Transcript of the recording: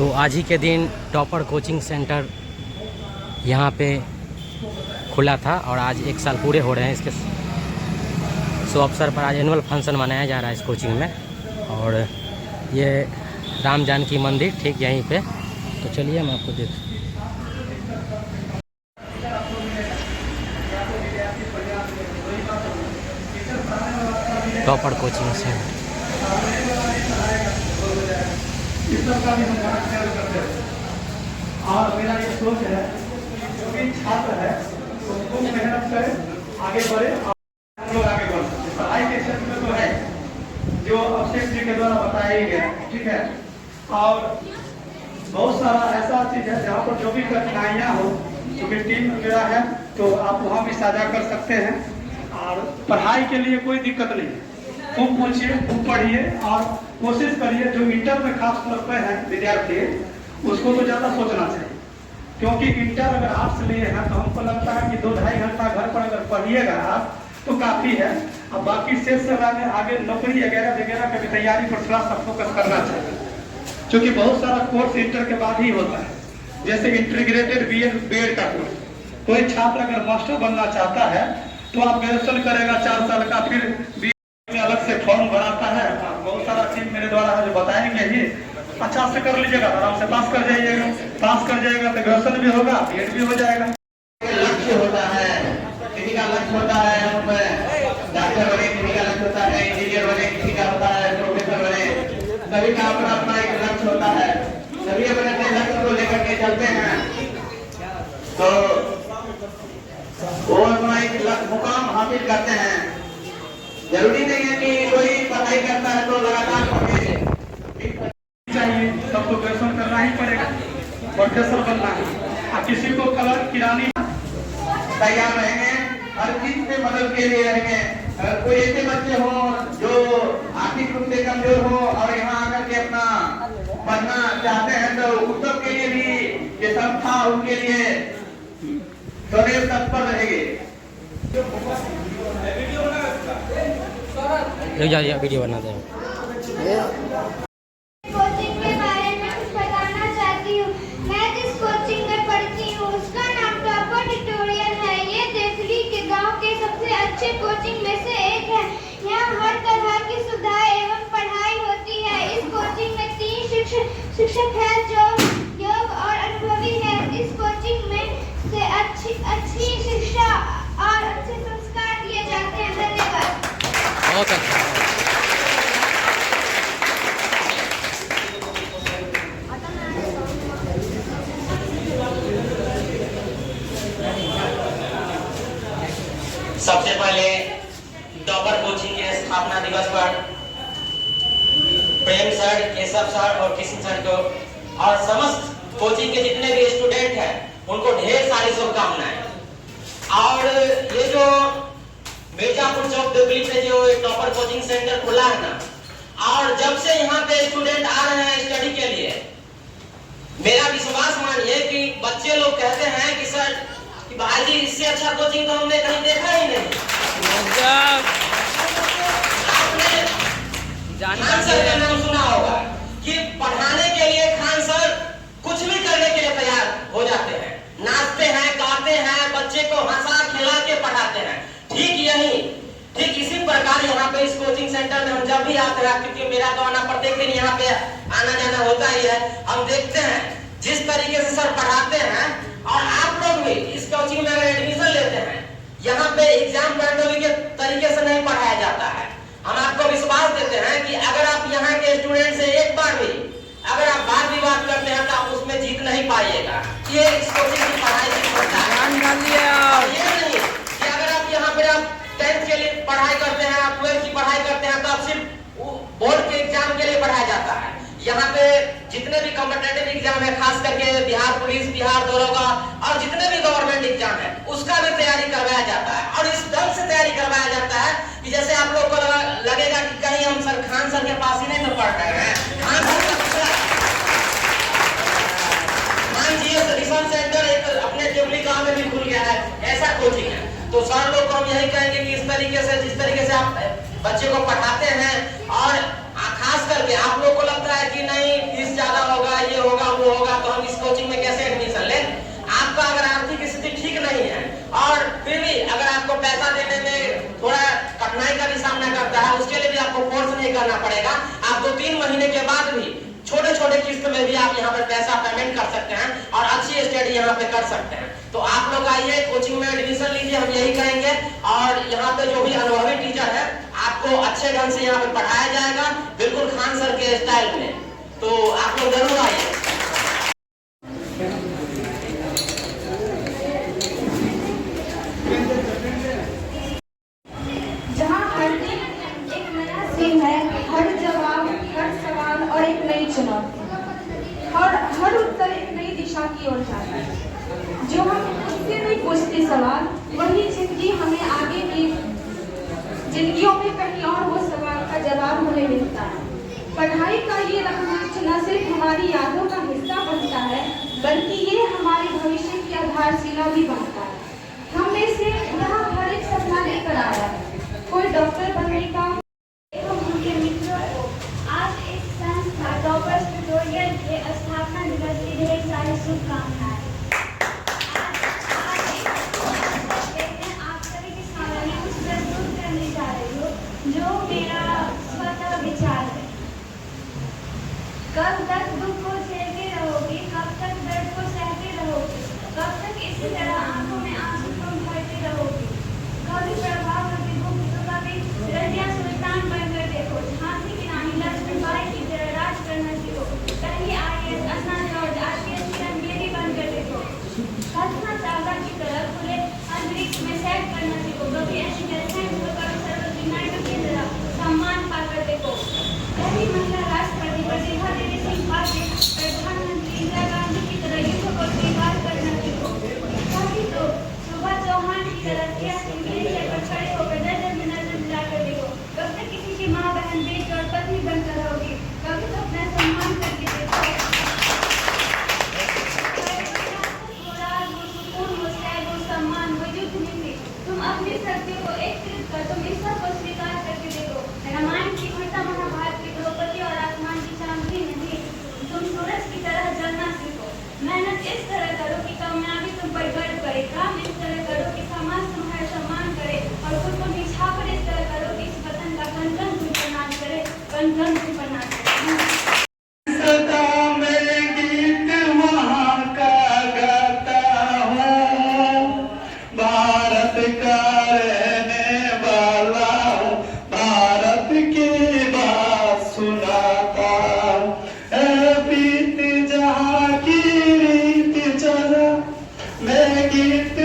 तो आज ही के दिन टॉपर कोचिंग सेंटर यहाँ पे खुला था और आज 1 साल पूरे हो रहे हैं इसके शुभ अवसर पर। आज एनुअल फंक्शन मनाया जा रहा है इस कोचिंग में और ये राम जानकी मंदिर ठीक यहीं पे। तो चलिए मैं आपको देख टॉपर कोचिंग सेंटर। और मेरा ये सोच है जो भी छात्र है उसको मेहनत करे, आगे बढ़े और हम लोग आगे बढ़ सकते। पढ़ाई के क्षेत्र में तो है जो अभिषेक जी के द्वारा बताया ही गया, ठीक है। और बहुत सारा ऐसा चीज है जहाँ पर जो भी कठिनाइयाँ हो, क्योंकि टीम मेरा है तो आप वहाँ भी साझा कर सकते हैं। और पढ़ाई के लिए कोई दिक्कत नहीं है, खूब पूछिए, खूब पढ़िए और कोशिश करिए। जो इंटर में खास तौर पर है विद्यार्थी उसको तो ज़्यादा सोचना चाहिए, क्योंकि इंटर अगर आर्ट्स लिए हैं तो हमको लगता है कि 2-2.5 घंटा घर पर अगर पढ़िएगा आप तो काफ़ी है। अब बाकी शेष समय में आगे नौकरी वगैरह वगैरह की तैयारी पर थोड़ा सा फोकस करना चाहिए, क्योंकि बहुत सारा कोर्स इंटर के बाद ही होता है। जैसे इंटीग्रेटेड बीएड का कोर्स, कोई छात्र अगर मास्टर बनना चाहता है तो आप ग्रेजुएशन करेगा 4 साल का, फिर बीएड में अलग से फॉर्म भराता है। बहुत सारा चीज मेरे द्वारा है जो बताएंगे ही, अच्छा से कर लीजिएगा, आराम से पास कर जाइएगा। पास कर जाएगा तो ग्रेजुएशन भी होगा, बीएड भी हो जाएगा। लक्ष्य होता है, किसी का लक्ष्य होता है डॉक्टर बने, किसी का लक्ष्य होता है इंजीनियर बने, किसी का होता है प्रोफेसर बने। सभी का अपना अपना एक लक्ष्य होता है, सभी अपने अपने लक्ष्य को लेकर के चलते हैं। तो वो अपना एक मुकाम हासिल करते हैं। जरूरी नहीं है कि कोई पढ़ाई करता है तो लगातार पढ़े चाहिए, सबको ग्रेजुएशन करना ही पड़ेगा, प्रोफेसर बनना है। और किसी को कलर किरानी तैयार रहेंगे, हर चीज में मदद के लिए रहेंगे। अगर कोई ऐसे बच्चे हो जो आर्थिक रूप से कमजोर हो और यहाँ आकर के अपना पढ़ना चाहते हैं तो उन सब के लिए भी ये संस्था उनके लिए सदैव तत्पर रहेगी। वीडियो बना दें। कोचिंग के बारे में कुछ बताना चाहती हूँ। मैं जिस कोचिंग में पढ़ती हूँ उसका नाम टॉपर ट्यूटोरियल है। ये देवली के गांव के सबसे अच्छे कोचिंग में से एक है। यहाँ हर तरह की सुविधाएं एवं पढ़ाई होती है। इस कोचिंग में 3 शिक्षक हैं जो योग और अनुभवी हैं। इस कोचिंग में से अच्छी शिक्षा और अच्छे संस्कार दिए जाते हैं। धन्यवाद। बहुत अच्छा। सबसे पहले टॉपर कोचिंग के स्थापना दिवस पर प्रेम सर, केशव सर और कृष्ण सर को और समस्त कोचिंग के जितने भी स्टूडेंट हैं उनको ढेर सारी शुभकामनाएं। और ये जो मिर्जापुर चौक देवली पे जो टॉपर कोचिंग सेंटर खुला है ना, और जब से यहाँ पे स्टूडेंट आ रहे हैं स्टडी के लिए, मेरा विश्वास मानिए कि बच्चे लोग कहते हैं कि सर कि भाई जी इससे अच्छा कोचिंग तो हमने कहीं देखा ही नहीं। आपने खान सर का नाम सुना होगा कि पढ़ाने के लिए खान सर कुछ भी करने के लिए तैयार हो जाते हैं, नाचते हैं, गाते हैं, बच्चे को हंसा खिला के पढ़ाते हैं। ठीक इसी प्रकार यहाँ पे इस कोचिंग सेंटर में हम जब भी आते हैं, क्योंकि मेरा तो आना प्रत्येक दिन यहाँ पे आना जाना होता ही है, हम देखते हैं जिस तरीके से सर पढ़ाते हैं। और आप लोग भी इस कोचिंग में अगर एडमिशन लेते हैं, यहाँ पे एग्जाम पैटर्न के तरीके से नहीं पढ़ाया जाता है। हम आपको विश्वास देते हैं कि अगर आप यहाँ के स्टूडेंट से एक बार भी अगर आप वाद विवाद करते हैं तो आप उसमें जीत नहीं पाइएगा। ये इस कोचिंग की पढ़ाई की होता है। ये नहीं कि अगर आप यहाँ पे आप 10th के लिए पढ़ाई करते हैं, आप 12th की पढ़ाई करते हैं तो आप सिर्फ बोर्ड के एग्जाम के लिए पढ़ाया जाता है। यहाँ पे जितने भी कॉम्पिटिटिव एग्जाम है, खास करके बिहार पुलिस, बिहार दरोगा और जितने भी गवर्नमेंट एग्जाम है उसका भी तैयारी करवाया जाता है। और इस ढंग से तैयारी करवाया जाता है कि जैसे आप लोग को लगेगा कि कहीं हम सर खान सर के पास ही नहीं तो पढ़ रहे हैं। खान सर रिसर्च सेंटर एक अपने देवली गांव में भी खुल गया है, ऐसा कोचिंग है। तो सर लोग को हम यही कहेंगे कि इस तरीके से जिस तरीके से आप बच्चे को पढ़ाते हैं, और खास करके आप लोग को लगता है कि नहीं फीस ज्यादा होगा, ये होगा, आपका अगर आर्थिक स्थिति ठीक नहीं है और फिर भी अगर आपको पैसा देने में थोड़ा कठिनाई का भी सामना करता है, उसके लिए भी आपको फोर्स नहीं करना पड़ेगा। आप 2-3 महीने के बाद भी छोटे छोटे किस्त में भी आप यहाँ पर पैसा पेमेंट कर सकते हैं और अच्छी स्टडी यहाँ पे कर सकते हैं। तो आप लोग आइए, कोचिंग में एडमिशन लीजिए, हम यही कहेंगे। और यहाँ पे जो भी अनुभवी टीचर है, आपको अच्छे ढंग से यहाँ पे पढ़ाया जाएगा, बिल्कुल खान सर के स्टाइल में। तो आप लोग जरूर आइए। जहाँ हर दिन एक नया सीन है, हर जवाब, हर सवाल और एक नई चुनौती, और हर उत्तर एक नई दिशा की ओर जाता है। जो हम उससे नहीं पूछते सवाल, वही जिंदगी हमें आगे की जिंदगियों में कहीं और वो सवाल का जवाब हमें मिलता है। पढ़ाई का ये रोमांच न सिर्फ हमारी यादों का हिस्सा बनता है, बल्कि ये हमारे भविष्य की आधारशिला भी बनता है। हम में से यहाँ हर एक सपना लेकर आया है, कोई डॉक्टर बनने का, उनके मित्रों, आज इस संस्था टॉपर्स ट्यूटोरियल के स्थापना दिवस की ढेर सारी शुभकामनाएं। आप सभी के सामने कुछ प्रस्तुत करने जा रही हूँ जो मेरा स्वतः विचार है। कब तक दुख को झेलते रहोगी, कब तक दर्द को सहते रहोगी, कब तक इसी तरह आंखों में आंसू तुम भरते रहोगी। कभी प्रभाव, कभी दुख, तो कभी रजिया सुल्तान बनकर देखो, झांसी की रानी लक्ष्मीबाई की तरह राज करना सीखो। पहले IAS, अन्ना जॉर्ज, RPS किरण बेदी बनकर देखो। कल्पना चावला की तरह खुले अंतरिक्ष में सैर करना सीखो। कभी ऐसी जैसे सरोजिनी नायडू की तरह सम्मान पाकर देखो। पहली महिला राष्ट्रपति प्रतिभा देवी सिंह पाटिल, प्रधानमंत्री इंदिरा गांधी की तरह युद्ध को स्वीकार करना सीखो। कभी तो शोभा चौहान की तरह सियासी व्हीलचेयर पर खड़े होकर नजर में नजर मिलाकर देखो। कब तक किसी की माँ, बहन, बेटी और पत्नी बनकर रहोगी, कभी तो अपना सम्मान करके देखो। सम्मान वो युद्ध में थे, तुम अपनी शक्तियों को एकत्रित कर, तुम ईश्वर को स्वीकार करके देखो। रामायण की घटना, महाभारत की द्रौपदी और आसमान की चांदनी नहीं, तुम सूरज की तरह जलना सीखो। मेहनत इस तरह करो कि कामयाबी तुम पर गर्व करे, काम इस तरह करो कि समाज तुम्हारा सम्मान करे, और खुद को निछावर इस तरह करो कि इस वतन का कण-कण तुम्हें प्रणाम करे, कण-कण तुम्हें प्रणाम करे। भारत का रहने वाला हूँ, भारत की बात सुनाता हूँ। बीत जहाँ की रीत चला, मैं गीत